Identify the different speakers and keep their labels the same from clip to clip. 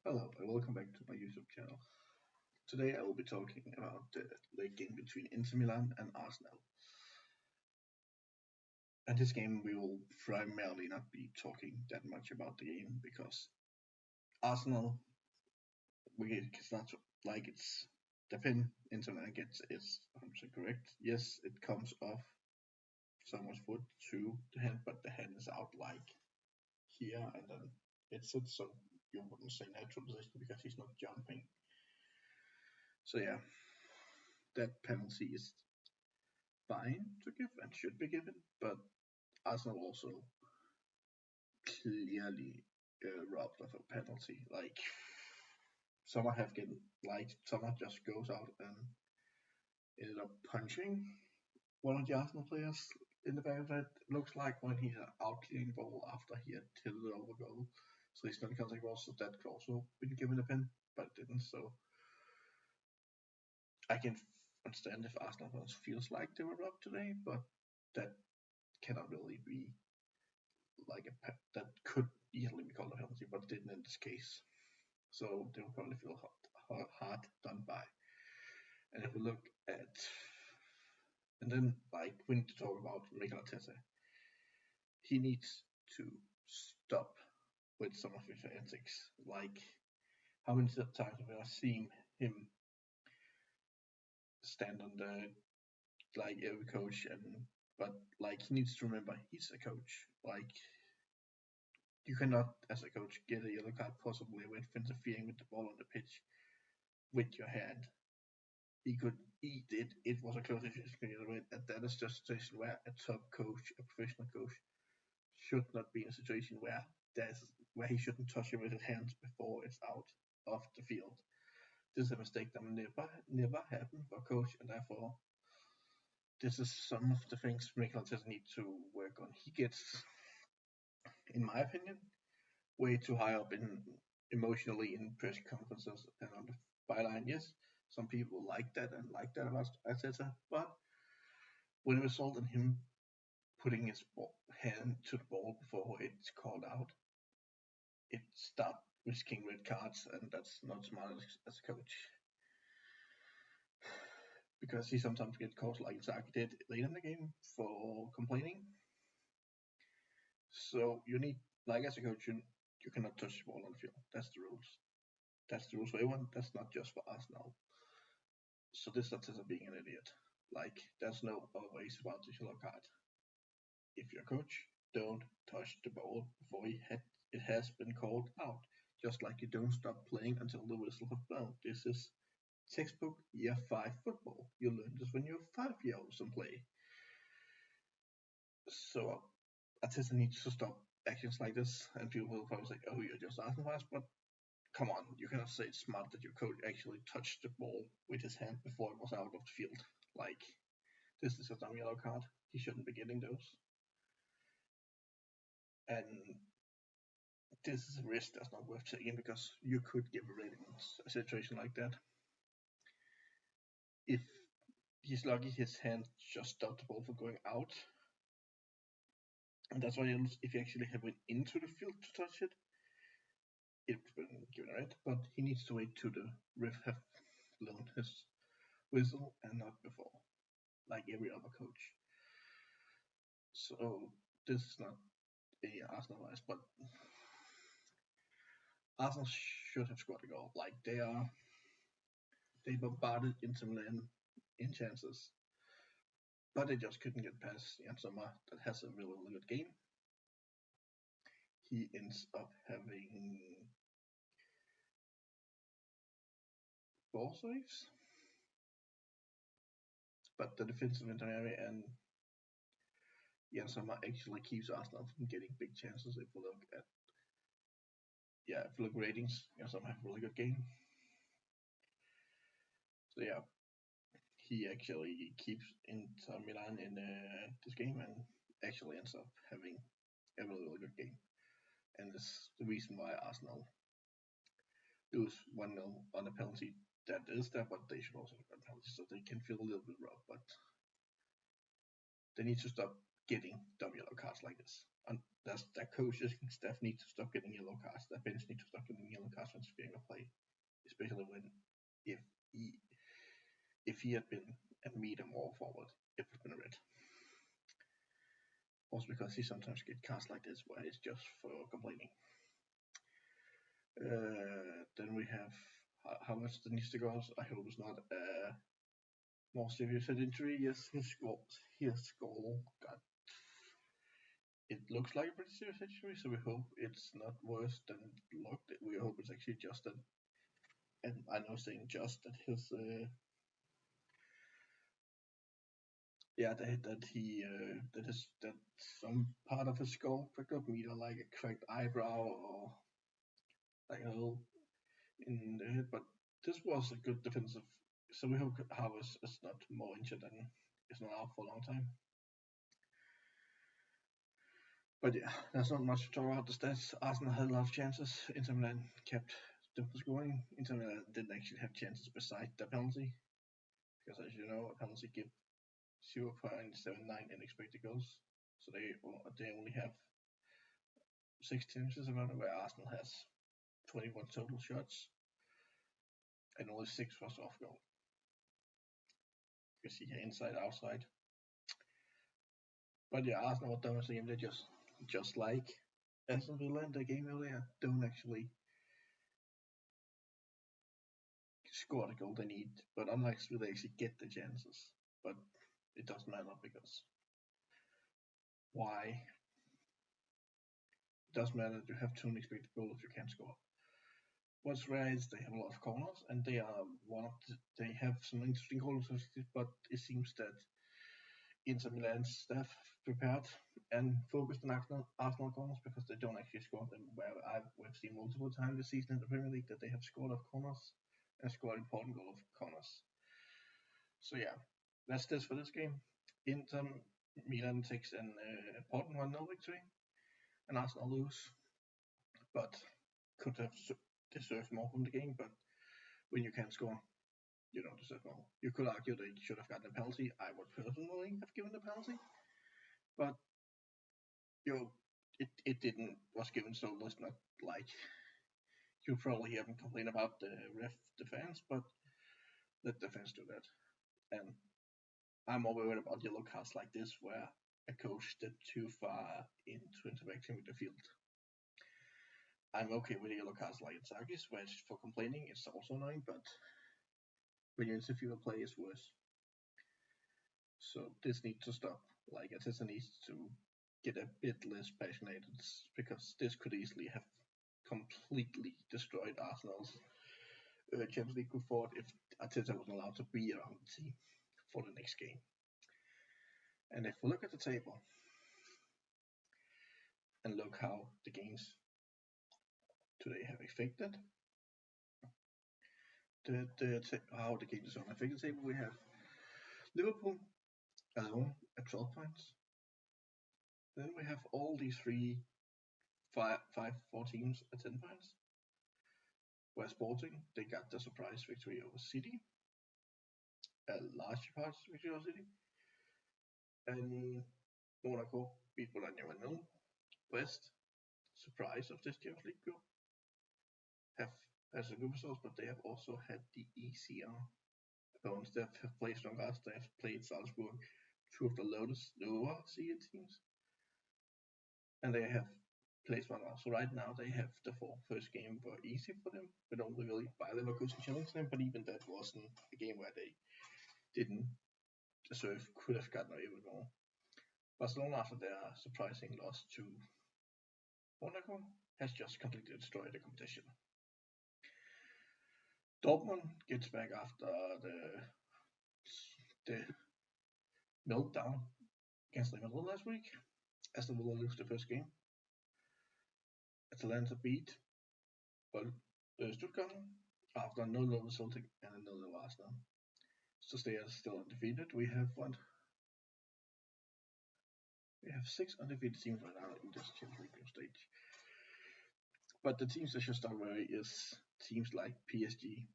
Speaker 1: Hello and welcome back to my YouTube channel. Today I will be talking about the late game between Inter Milan and Arsenal. And this game we will primarily not be talking that much about the game because Arsenal, it's not like it's the pin Inter Milan gets is 100% correct. Yes, it comes off someone's foot to the hand, but the hand is out like here and then it sits, so you wouldn't say natural position because he's not jumping. So yeah, that penalty is fine to give and should be given, but Arsenal also clearly robbed of a penalty. Like Sommer have getting like Sommer just goes out and ended up punching one of the Arsenal players in the back of that. Looks like when he's out clearing the ball after he had tilted over goal. So he's not contact ball, so that could also been given a pen, but it didn't. So I can understand if Arsenal fans feels like they were robbed today, but that cannot really be like that could easily be called a penalty, but didn't in this case. So they will probably feel hard done by. And if we look at, and then like we need to talk about Mikel Arteta. He needs to stop with some of his antics. Like how many times have I seen him stand on the like every coach and but like he needs to remember he's a coach. Like you cannot, as a coach, get a yellow card possibly with interfering with the ball on the pitch with your hand. He could eat it. It was a close situation, and that is just a situation where a top coach, a professional coach, should not be in a situation where he shouldn't touch it with his hands before it's out of the field. This is a mistake that will never happen for a coach, and therefore this is some of the things Mikel Arteta need to work on. He gets, in my opinion, way too high up in emotionally in press conferences and on the byline. Yes, some people like that and like that about Arteta, but when it resulted in him putting his hand to the ball before it's called out, it stopped risking red cards, and that's not smart as a coach. Because he sometimes gets caught like Zaki did late in the game for complaining. So you need, like as a coach, you cannot touch the ball on the field. That's the rules. That's the rules for everyone. That's not just for us now. So this Arteta being an idiot. Like there's no other ways about the yellow card. If you're a coach, don't touch the ball before it has been called out. Just like you don't stop playing until the whistle has blown. This is textbook year 5 football. You learn this when you're 5 years old and play. So Arteta needs to stop actions like this, and people will probably say, "Oh, you're just Arsenal fans," but come on, you cannot say it's smart that your coach actually touched the ball with his hand before it was out of the field. Like this is a dumb yellow card. He shouldn't be getting those. And this is a risk that's not worth taking because you could give a rating in a situation like that. If he's lucky, his hand just stopped the ball from going out, and that's why if he actually had went into the field to touch it, it would have been given a red. But he needs to wait till the ref have blown his whistle and not before, like every other coach. So this is not a Arsenal bias, but Arsenal should have scored a goal. Like they bombarded Inter Milan in chances, but they just couldn't get past Jan Sommer that has a really, really good game. He ends up having 4 saves, but the defensive intermediary and Jan Sommer actually keeps Arsenal from getting big chances. If we look at ratings, Jan Sommer have a really good game. So yeah, he actually keeps Inter Milan in this game and actually ends up having a really, really good game. And this is the reason why Arsenal lose 1-0 on a penalty that is there, but they should also get a penalty so they can feel a little bit rough. But they need to stop getting dumb yellow cards like this. And their coaches and staff need to stop getting yellow cards. Their bench need to stop getting yellow cards when speaking of especially when if he if he had been a meter more forward, it would have been red. Also because he sometimes get cards like this where it's just for complaining. Then we have how much the needs to go. I hope it's not a more serious head injury. Yes, his skull got. It looks like a pretty serious injury, so we hope it's not worse than it looked. We hope it's actually just that, and I know saying just that his that some part of his skull cracked up, either like a cracked eyebrow or like a little in the head. But this was a good defensive, so we hope Harvest is not more injured and is not out for a long time. But yeah, there's not much to talk about the stats. Arsenal had a lot of chances. Inter Milan kept them from scoring. Inter Milan didn't actually have chances beside the penalty, because as you know, a penalty give 0.79 in expected goals. So they only have 16 inches around it, where Arsenal has 21 total shots and only 6 was off goal. You see here inside, outside. But yeah, Arsenal were dominating game. They just like Aston Villa in the game earlier, don't actually score the goal they need. But unlike Villa, they actually get the chances. But it doesn't matter because why? It doesn't matter if you have 2 unexpected goals if you can't score. What's rare is they have a lot of corners, and they are they have some interesting corners, but it seems that Inter Milan's staff prepared and focused on Arsenal corners because they don't actually score them. Where we've seen multiple times this season in the Premier League that they have scored off corners and scored important goal of corners. So yeah, that's this for this game. Inter Milan takes an important 1-0 victory, and Arsenal lose, but could have deserved more from the game. But when you can't score, you don't deserve more. You could argue they should have gotten a penalty. I would personally have given the penalty, but it didn't was given, so let's not like you probably hear them complain about the ref defense, but let the fans do that. And I'm more worried about yellow cards like this where a coach stepped too far into interacting with the field. I'm okay with yellow cards like Inzaghi's, where it's for complaining, it's also annoying, but when you interfere with play, it's worse. So this needs to stop. Like Arteta needs to get a bit less passionate, because this could easily have completely destroyed Arsenal's Champions League good forward if Arteta wasn't allowed to be around the team for the next game. And if we look at the table and look how the games today have affected how the games are affected the table, we have Liverpool alone at 12 points. Then we have all these 4 teams at 10 points. Where Sporting, they got the surprise victory over City, a large part victory over City, and Monaco beat Bologna 1-0. West, surprise of this Champions League group, has a good results, but they have also had the ECR opponents. They have played strong grass. They have played Salzburg, 2 of the lower seeded teams, and they have played one well. So right now they have the first game were easy for them, but only really Bayer Leverkusen challenged them. But even that wasn't a game where they didn't deserve, could have gotten away with more. Barcelona, after their surprising loss to Monaco, has just completely destroyed the competition. Dortmund gets back after the meltdown against Liverpool last week, as the Villa lose the first game. Atalanta beat Stuttgart after a 0-0 Celtic and a 0-0 Arsenal. So they are still undefeated. We have 6 undefeated teams right now in this Champions League group stage. But the teams that should start worry is teams like PSG,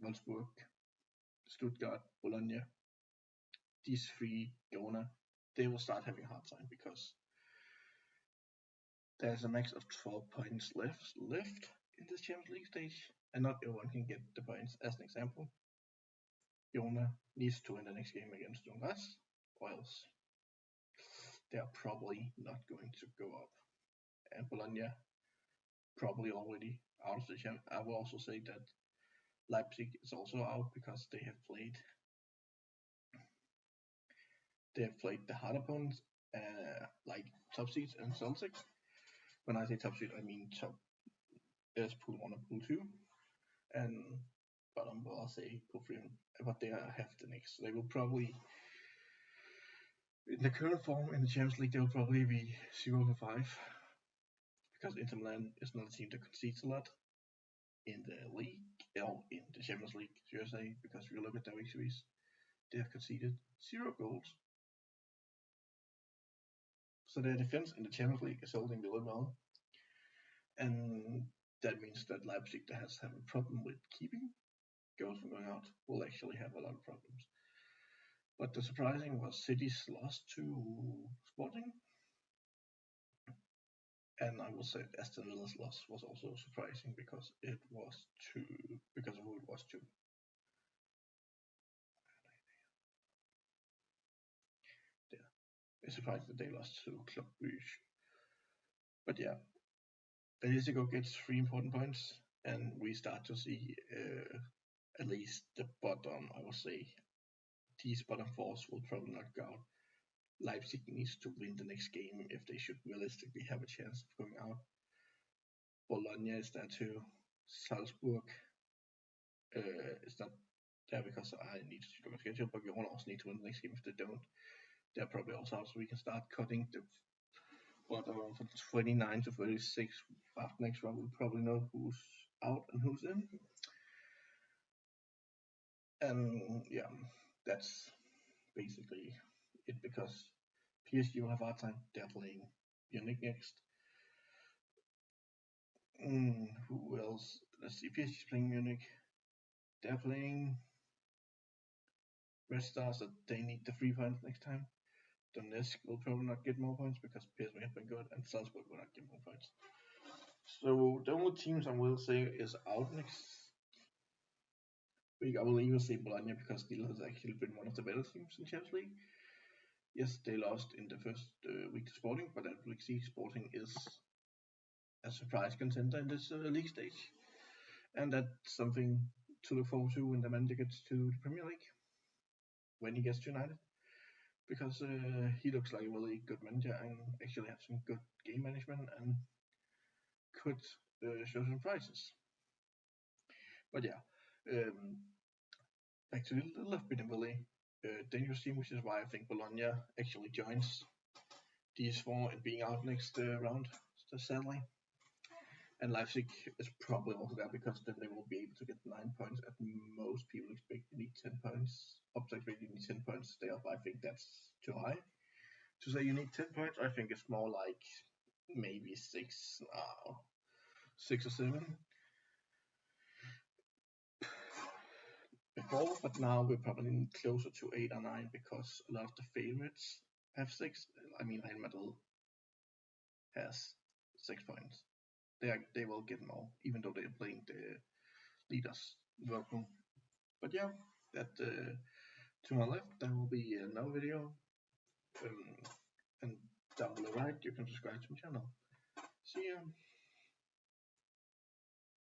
Speaker 1: Wolfsburg, Stuttgart, Bologna. These 3 Gona, they will start having a hard time because there's a max of 12 points left. in this Champions League stage, and not everyone can get the points. As an example, Jona needs to win the next game against Jonas, or else they are probably not going to go up. And Bologna probably already out of the champ. I will also say that Leipzig is also out because they have played the hard opponents, like top seeds and Celtic. When I say top seed, I mean top as pool 1 and pool 2, and bottom will I say pool 3, but they have the next. They will probably, in the current form in the Champions League, they will probably be 0-5 because Inter Milan is not a team that concedes a lot in the league or in the Champions League, should I say? Because if you look at their victories, they have conceded 0 goals. So their defense in the Champions League is holding really well, and that means that Leipzig that has have a problem with keeping goals from going out will actually have a lot of problems. But the surprising was City's loss to Sporting, and I will say Aston Villa's loss was also surprising because it was because of who it was to. Yeah, it's surprising that they lost to Club Brugge. But yeah, Atletico gets 3 important points, and we start to see at least the bottom. I would say these bottom 4s will probably not go out. Leipzig needs to win the next game if they should realistically have a chance of going out. Bologna is there too. Salzburg is not there because I need to look at schedule, but we also need to win the next game. If they don't, they're probably also out, so we can start cutting the bottom from 29 to 36. After next round, we'll probably know who's out and who's in. And yeah, that's basically it because PSG will have a hard time. They're playing Munich next. Who else? Let's see. PSG is playing Munich. They're playing Red Stars, that they need the 3 points next time. Donetsk will probably not get more points because PSV have been good, and Salzburg will not get more points. So the only teams I will say is out next week. I will even say Bologna because Lille has actually been one of the better teams in Champions League. Yes, they lost in the first week to Sporting, but at League C, Sporting is a surprise contender in this league stage, and that's something to look forward to when the manager gets to the Premier League, when he gets to United, because he looks like a really good manager and actually has some good game management and could show some prizes. But yeah, back to Lille have been a really dangerous team, which is why I think Bologna actually joins these 4 and being out next round, sadly. And Leipzig is probably also there because then they will be able to get 9 points. At most people expect you need 10 points. Upside rate you need 10 points to stay up. I think that's too high. To say you need 10 points, I think it's more like maybe 6 or 7. Before, but now we're probably closer to 8 or 9 because a lot of the favorites have 6. I mean, Real Madrid has 6 points. They will get more, even though they're playing the leaders. Welcome. But yeah, that to my left there will be another video, and down below right you can subscribe to my channel. See ya.